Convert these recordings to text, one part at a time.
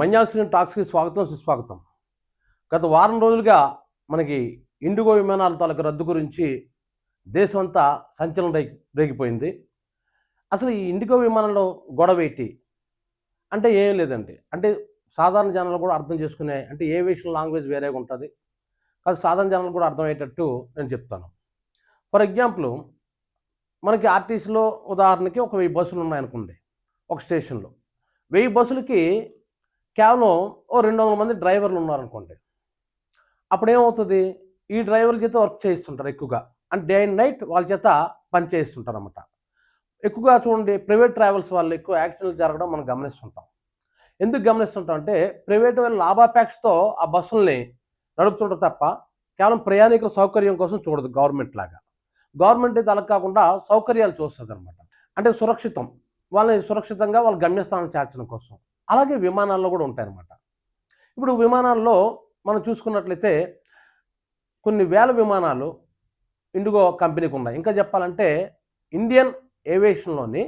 మన్యాల్సిన టాక్స్కి స్వాగతం సుస్వాగతం. గత వారం రోజులుగా మనకి ఇండిగో విమానాల తాలూకు రద్దు గురించి దేశమంతా సంచలనం రేగిపోయింది. అసలు ఈ ఇండిగో విమానంలో గొడవ ఏంటి అంటే ఏం లేదండి. అంటే సాధారణ జనాలు కూడా అర్థం చేసుకునే అంటే ఏవియేషన్ లాంగ్వేజ్ వేరేగా ఉంటుంది. కాదు సాధారణ జనాలు కూడా అర్థమయ్యేటట్టు నేను చెప్తాను. ఫర్ ఎగ్జాంపుల్ మనకి ఆర్టీసీలో ఉదాహరణకి ఒక 1000 బస్సులు ఉన్నాయనుకోండి ఒక స్టేషన్లో. 1000 బస్సులకి కేవలం ఓ 200 మంది డ్రైవర్లు ఉన్నారనుకోండి. అప్పుడేమవుతుంది, ఈ డ్రైవర్ల చేత వర్క్ చేయిస్తుంటారు ఎక్కువగా. అంటే డే అండ్ నైట్ వాళ్ళ చేత పని చేయిస్తుంటారన్నమాట. ఎక్కువగా చూడండి ప్రైవేట్ ట్రావెల్స్ వాళ్ళు ఎక్కువ యాక్సిడెంట్లు జరగడం మనం గమనిస్తుంటాం. ఎందుకు గమనిస్తుంటాం అంటే ప్రైవేట్ వాళ్ళు లాభాపేక్షతో ఆ బస్సుల్ని నడుపుతుంటారు తప్ప కేవలం ప్రయాణికుల సౌకర్యం కోసం చూడదు గవర్నమెంట్ లాగా. గవర్నమెంట్ అయితే అలా కాకుండా సౌకర్యాలు చూస్తుంది అనమాట. అంటే సురక్షితం, వాళ్ళని సురక్షితంగా వాళ్ళ గమ్యస్థానం చేర్చడం కోసం. అలాగే విమానాల్లో కూడా ఉంటాయన్నమాట. ఇప్పుడు విమానాల్లో మనం చూసుకున్నట్లయితే కొన్ని వేల విమానాలు ఇండిగో కంపెనీకి ఉన్నాయి. ఇంకా చెప్పాలంటే ఇండియన్ ఏవియేషన్లోని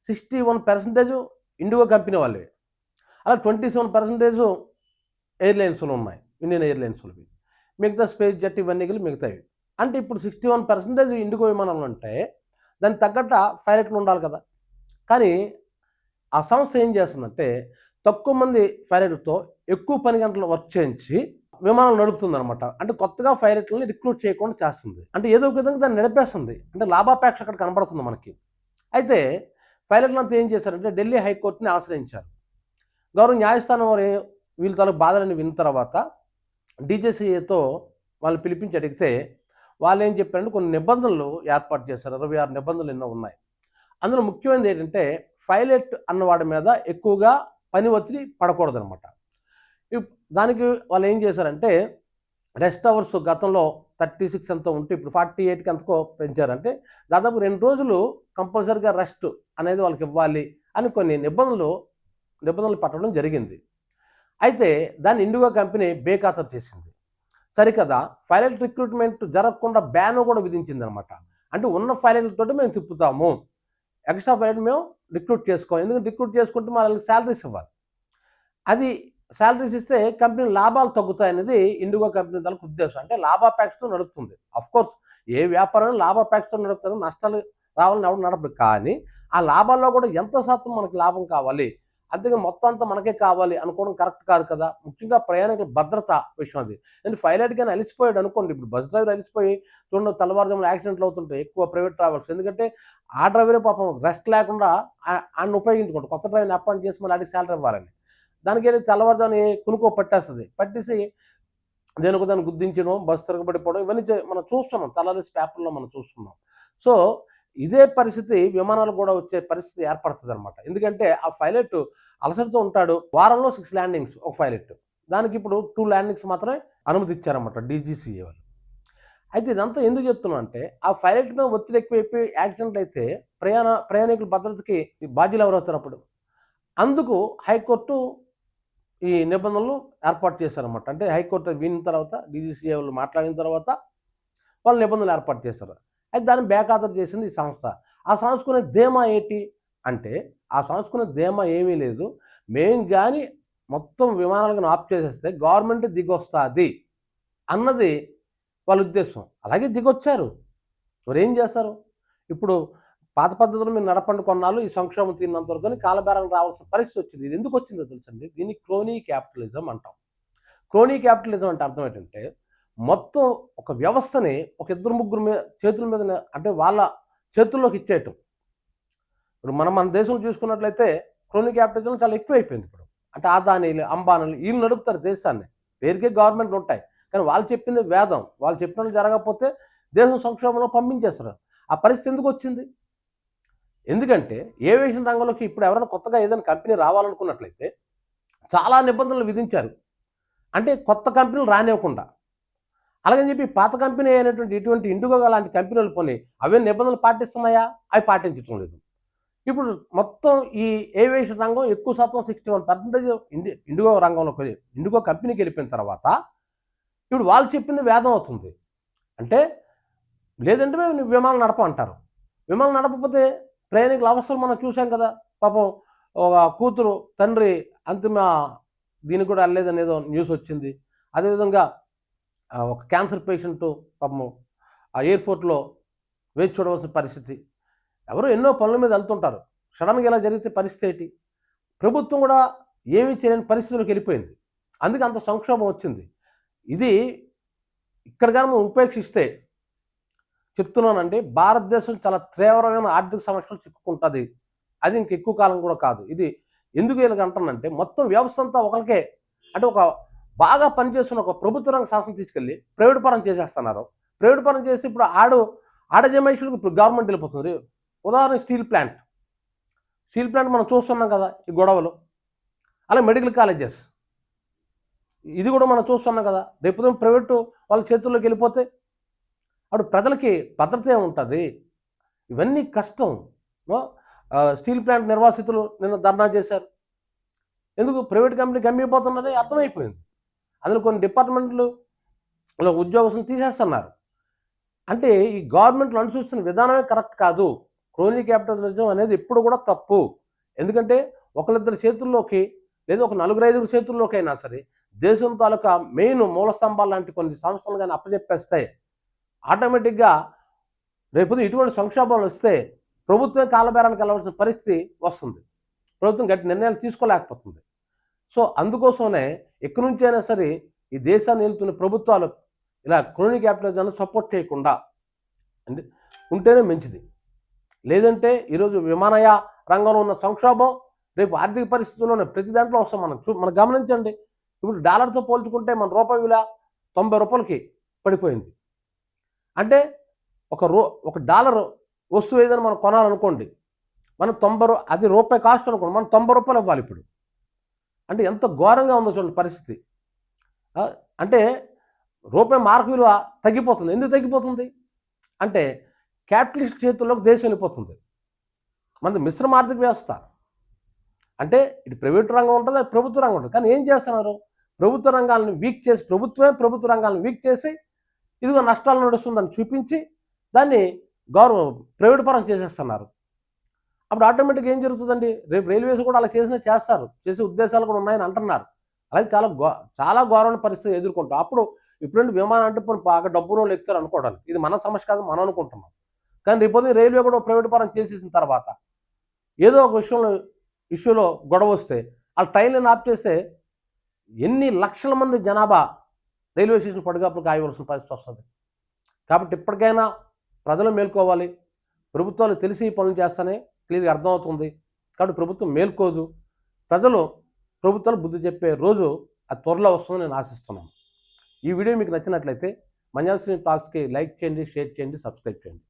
61% ఇండిగో కంపెనీ వాళ్ళే. అలా 27% ఎయిర్లైన్స్లో ఉన్నాయి, ఇండియన్ ఎయిర్లైన్స్లోవి. మిగతా స్పేస్ జెట్ ఇవన్నీ మిగతావి. అంటే ఇప్పుడు 61% ఇండిగో విమానాలు ఉంటే దానికి తగ్గట్ట పైలట్లు ఉండాలి కదా. కానీ ఆ సంస్థ ఏం చేస్తుందంటే తక్కువ మంది పైలట్లతో ఎక్కువ పని గంటలు వర్క్ చేయించి విమానాలు నడుపుతుందన్నమాట. అంటే కొత్తగా పైలట్లని రిక్రూట్ చేయకుండా చేస్తుంది. అంటే ఏదో ఒక విధంగా దాన్ని నడిపేస్తుంది. అంటే లాభాపేక్ష అక్కడ కనబడుతుంది మనకి. అయితే పైలట్లంతా ఏం చేశారంటే ఢిల్లీ హైకోర్టుని ఆశ్రయించారు. గౌరవ న్యాయస్థానం వీళ్ళ తాలూకు బాధలని విన్న తర్వాత డీజీసీఏతో వాళ్ళు పిలిపించి అడిగితే వాళ్ళు ఏం చెప్పారంటే కొన్ని నిబంధనలు ఏర్పాటు చేశారు. 26 నిబంధనలు ఎన్నో ఉన్నాయి. అందులో ముఖ్యమైనది ఏంటంటే పైలట్ అన్నవాడి మీద ఎక్కువగా పని ఒత్తిడి పడకూడదనమాట. దానికి వాళ్ళు ఏం చేశారంటే రెస్ట్ అవర్స్ గతంలో 36 ఎంతో ఉంటే ఇప్పుడు 48కి ఎంతకో పెంచారంటే దాదాపు 2 రోజులు కంపల్సరీగా రెస్ట్ అనేది వాళ్ళకి ఇవ్వాలి అని కొన్ని నిబంధనలు పట్టడం జరిగింది. అయితే దాన్ని ఇండిగో కంపెనీ బేఖాతరు చేసింది. సరికదా పైలట్ రిక్రూట్మెంట్ జరగకుండా బ్యాన్ కూడా విధించింది అనమాట. అంటే ఉన్న పైలట్లతో మేము తిప్పుతాము, ఎక్స్ట్రా పైలట్ మేము రిక్రూట్ చేసుకోవాలి. ఎందుకంటే రిక్రూట్ చేసుకుంటే వాళ్ళకి శాలరీస్ ఇవ్వాలి. అది శాలరీస్ ఇస్తే కంపెనీ లాభాలు తగ్గుతాయనేది ఇండిగో కంపెనీ దానికి ఉద్దేశం. అంటే లాభాపేక్షతో నడుపుతుంది. అఫ్కోర్స్ ఏ వ్యాపారం లాభాపేక్షతో నడుపుతారో నష్టాలు రావాలని ఎవరు నడపదు. కానీ ఆ లాభాల్లో కూడా ఎంత శాతం మనకి లాభం కావాలి, అంతేగాని మొత్తం అంతా మనకే కావాలి అనుకోవడం కరెక్ట్ కాదు కదా. ముఖ్యంగా ప్రయాణికుల భద్రత విషయం అది. నేను పైలట్ కానీ అలిసిపోయాడు అనుకోండి, ఇప్పుడు బస్ డ్రైవర్ అలిసిపోయి చూడండి తెల్లవారుజామున యాక్సిడెంట్లు అవుతుంటాయి ఎక్కువ ప్రైవేట్ ట్రావెల్స్. ఎందుకంటే ఆ డ్రైవరే పాపం రెస్ట్ లేకుండా ఆయన ఉపయోగించుకుంటారు. కొత్త డ్రైవర్ని అపాయింట్ చేసి మళ్ళీ అడిగి శాలరీ ఇవ్వాలని. దానికి వెళ్ళి తెల్లవారుజామున కునుకో పట్టేసి దేనికో దాన్ని గుద్దించడం, బస్సు తిరగబడిపోవడం ఇవన్నీ మనం చూస్తున్నాం, తెల్లవారి పేపర్లో మనం చూస్తున్నాం. సో ఇదే పరిస్థితి విమానాలు కూడా వచ్చే పరిస్థితి ఏర్పడుతుంది అనమాట. ఎందుకంటే ఆ పైలట్ అలసటతో ఉంటాడు. వారంలో 6 ల్యాండింగ్స్ ఒక పైలట్, దానికి ఇప్పుడు 2 ల్యాండింగ్స్ మాత్రమే అనుమతి ఇచ్చారన్నమాట డీజీసీఏ వాళ్ళు. అయితే ఇదంతా ఎందుకు చెప్తున్నా అంటే ఆ పైలట్ మీద ఒత్తిడి ఎక్కువైపోయి యాక్సిడెంట్ అయితే ప్రయాణికుల భద్రతకి బాధ్యులు ఎవరవుతారు అప్పుడు. అందుకు హైకోర్టు ఈ నిబంధనలు ఏర్పాటు చేశారన్నమాట. అంటే హైకోర్టు విన్న తర్వాత డీజీసీఏ వాళ్ళు మాట్లాడిన తర్వాత వాళ్ళు నిబంధనలు ఏర్పాటు చేశారు. అయితే దాన్ని బేఖాతరు చేసింది ఈ సంస్థ. ఆ సంస్థకునే ధీమా ఏంటి అంటే ఆ సంస్థకునే ధీమా ఏమీ లేదు. మేము కానీ మొత్తం విమానాలను ఆఫ్ చేసేస్తే గవర్నమెంట్ దిగొస్తుంది అన్నది వాళ్ళ ఉద్దేశం. అలాగే దిగొచ్చారు. మరి ఏం చేస్తారు? ఇప్పుడు పాత పద్ధతులు మీరు నడపండి కొన్నాళ్ళు, ఈ సంక్షోభం తీరినంత వరకు కాలబేరం రావాల్సిన పరిస్థితి వచ్చింది. ఇది ఎందుకు వచ్చిందో తెలుసండి? దీన్ని క్రోనీ క్యాపిటలిజం అంటాం. క్రోనీ క్యాపిటలిజం అంటే అర్థం ఏంటంటే మొత్తం ఒక వ్యవస్థని ఒక 2-3 చేతుల మీద అంటే వాళ్ళ చేతుల్లోకి ఇచ్చేయటం. ఇప్పుడు మన దేశంలో చూసుకున్నట్లయితే క్రోనీ క్యాపిటలిజం చాలా ఎక్కువైపోయింది ఇప్పుడు. అంటే అదానీలు, అంబానీలు వీళ్ళు నడుపుతారు దేశాన్ని. పేరుకే గవర్నమెంట్లు ఉంటాయి, కానీ వాళ్ళు చెప్పింది వేదం. వాళ్ళు చెప్పినట్లు జరగకపోతే దేశం సంక్షోభంలో పంపించేస్తారు. ఆ పరిస్థితి ఎందుకు వచ్చింది? ఎందుకంటే ఏవియేషన్ రంగంలోకి ఇప్పుడు ఎవరైనా కొత్తగా ఏదైనా కంపెనీ రావాలనుకున్నట్లయితే చాలా నిబంధనలు విధించారు. అంటే కొత్త కంపెనీలు రానివ్వకుండా. అలాగని చెప్పి పాత కంపెనీ అయినటువంటి ఇటువంటి ఇండిగో లాంటి కంపెనీలు పోనీ అవే నిబంధనలు పాటిస్తున్నాయా? అవి పాటించడం లేదు. ఇప్పుడు మొత్తం ఈ ఏవియేషన్ రంగం ఎక్కువ శాతం 61% ఇండిగో రంగంలోకి ఇండిగో కంపెనీకి వెళ్ళిపోయిన తర్వాత ఇప్పుడు వాళ్ళు చెప్పింది వేదం అవుతుంది. అంటే లేదంటే మేము విమానం నడపంటారు. విమానం నడపకపోతే ప్రయాణికుల అవస్థలు మనం చూసాం కదా. పాపం ఒక కూతురు తండ్రి అంతిమ దీనికి కూడా వెళ్ళలేదనేదో న్యూస్ వచ్చింది. అదేవిధంగా ఒక క్యాన్సర్ పేషెంటు పాపం ఆ ఎయిర్‌పోర్ట్‌లో వేచి చూడవలసిన పరిస్థితి. ఎవరో ఎన్నో పనుల మీద వెళ్తుంటారు. సడెన్‌గా ఇలా జరిగితే పరిస్థితి ఏంటి? ప్రభుత్వం కూడా ఏమీ చేయలేని పరిస్థితిలోకి వెళ్ళిపోయింది. అందుకే అంత సంక్షోభం వచ్చింది. ఇది ఇక్కడ గాని మనం ఉపేక్షిస్తే చెప్తున్నానండి, భారతదేశం చాలా తీవ్రమైన ఆర్థిక సమస్యలు చిక్కుకుంటది. అది ఇంక ఎక్కువ కాలం కూడా కాదు. ఇది ఎందుకు ఇలాగ అంటానంటే, మొత్తం వ్యవస్థ అంతా ఒకళ్ళకే, అంటే ఒక బాగా పనిచేస్తున్న ఒక ప్రభుత్వ రంగ సంస్థను తీసుకెళ్ళి ప్రైవేట్ పరం చేసేస్తున్నారు. ప్రైవేట్ పరం చేస్తే ఇప్పుడు ఆడజమాయిషీలకు ఇప్పుడు గవర్నమెంట్ వెళ్ళిపోతుంది. ఉదాహరణకి స్టీల్ ప్లాంట్. స్టీల్ ప్లాంట్ మనం చూస్తున్నాం కదా ఈ గొడవలు. అలాగే మెడికల్ కాలేజెస్. ఇది కూడా మనం చూస్తున్నాం కదా. రేపు ప్రైవేటు వాళ్ళ చేతుల్లోకి వెళ్ళిపోతే అప్పుడు ప్రజలకి భద్రత ఏముంటుంది? ఇవన్నీ కష్టం. స్టీల్ ప్లాంట్ నిర్వాసితులు నిన్న ధర్నా చేశారు. ఎందుకు? ప్రైవేట్ కంపెనీకి అమ్మిపోతున్నారని అర్థమైపోయింది. అందులో కొన్ని డిపార్ట్మెంట్లు ఉద్యోగస్తులను తీసేస్తున్నారు. అంటే ఈ గవర్నమెంట్లు అనుసరిస్తున్న విధానమే కరెక్ట్ కాదు. క్రోనీ క్యాపిటలిజం అనేది ఎప్పుడు కూడా తప్పు. ఎందుకంటే ఒకళ్ళిద్దరి చేతుల్లోకి లేదా ఒక నలుగురు ఐదుగురు చేతుల్లోకి అయినా సరే దేశం తాలూకా మెయిన్ మూల స్తంభాలు లాంటి కొన్ని సంస్థలు కానీ అప్పచెప్పేస్తే ఆటోమేటిక్గా రేపు ఇటువంటి సంక్షోభాలు వస్తే ప్రభుత్వం కాలబేరానికి వెళ్ళవలసిన పరిస్థితి వస్తుంది. ప్రభుత్వం గట్టి నిర్ణయాలు తీసుకోలేకపోతుంది. సో అందుకోసమే ఎక్కడి నుంచి అయినా సరే ఈ దేశాన్ని వెళ్తున్న ప్రభుత్వాలు ఇలా క్రోనీ క్యాపిటలిజాన్ని సపోర్ట్ చేయకుండా అంటే ఉంటేనే మంచిది. లేదంటే ఈరోజు విమానయాన రంగంలో ఉన్న సంక్షోభం రేపు ఆర్థిక పరిస్థితుల్లోనే ప్రతి దాంట్లో వస్తాం. మనం గమనించండి. ఇప్పుడు డాలర్తో పోల్చుకుంటే మన రూపాయి విలువ 90 రూపాయలకి పడిపోయింది. అంటే ఒక డాలర్ వస్తువు ఏదైనా మనం కొనాలనుకోండి, మనం అది రూపాయి కాస్ట్ అనుకోండి, మనం 90 రూపాయలు ఇవ్వాలి ఇప్పుడు. అంటే ఎంత ఘోరంగా ఉందో చూడండి పరిస్థితి. అంటే రూపాయి మార్కు విలువ తగ్గిపోతుంది. ఎందుకు తగ్గిపోతుంది అంటే క్యాపిటలిస్ట్ చేతుల్లోకి దేశం వెళ్ళిపోతుంది. మనది మిశ్రమ ఆర్థిక వ్యవస్థ. అంటే ఇటు ప్రైవేట్ రంగం ఉంటుంది, అది ప్రభుత్వ రంగం ఉంటుంది. కానీ ఏం చేస్తున్నారు? ప్రభుత్వ రంగాలను వీక్ చేసి ప్రభుత్వ రంగాలను వీక్ చేసి ఇదిగో నష్టాలు నడుస్తుందని చూపించి దాన్ని ప్రైవేట్ పరం చేసేస్తున్నారు. అప్పుడు ఆటోమేటిక్గా ఏం జరుగుతుందండి? రేపు రైల్వేస్ కూడా అలా చేస్తారు. చేసే ఉద్దేశాలు కూడా ఉన్నాయని అంటున్నారు. అలాగే చాలా ఘోరమైన పరిస్థితి ఎదుర్కొంటాం. అప్పుడు ఇప్పుడంటే విమానం అంటే బాగా డబ్బును ఎక్కుతారు అనుకోవడానికి. ఇది మన సమస్య కాదు, మనం అనుకుంటున్నాం. కానీ రేపు రైల్వే కూడా ప్రైవేట్ పరం చేసేసిన తర్వాత ఏదో ఒక ఇష్యూలో గొడవ వస్తే ఆ ట్రైన్లను ఆప్ చేస్తే ఎన్ని లక్షల మంది జనాభా రైల్వే స్టేషన్ పడిగాపులు కాయవలసిన పరిస్థితి వస్తుంది. కాబట్టి ఇప్పటికైనా ప్రజలు మేల్కోవాలి. ప్రభుత్వాలు తెలిసి పనులు చేస్తానే క్లియర్గా అర్థమవుతుంది. కాబట్టి ప్రభుత్వం మేల్కోదు. ప్రభుత్వాలు బుద్ధి చెప్పే రోజు అది త్వరలో వస్తుందని నేను ఆశిస్తున్నాను. ఈ వీడియో మీకు నచ్చినట్లయితే మంజాల్ శ్రీ టాక్స్కి లైక్ చేయండి, షేర్ చేయండి, సబ్స్క్రైబ్ చేయండి.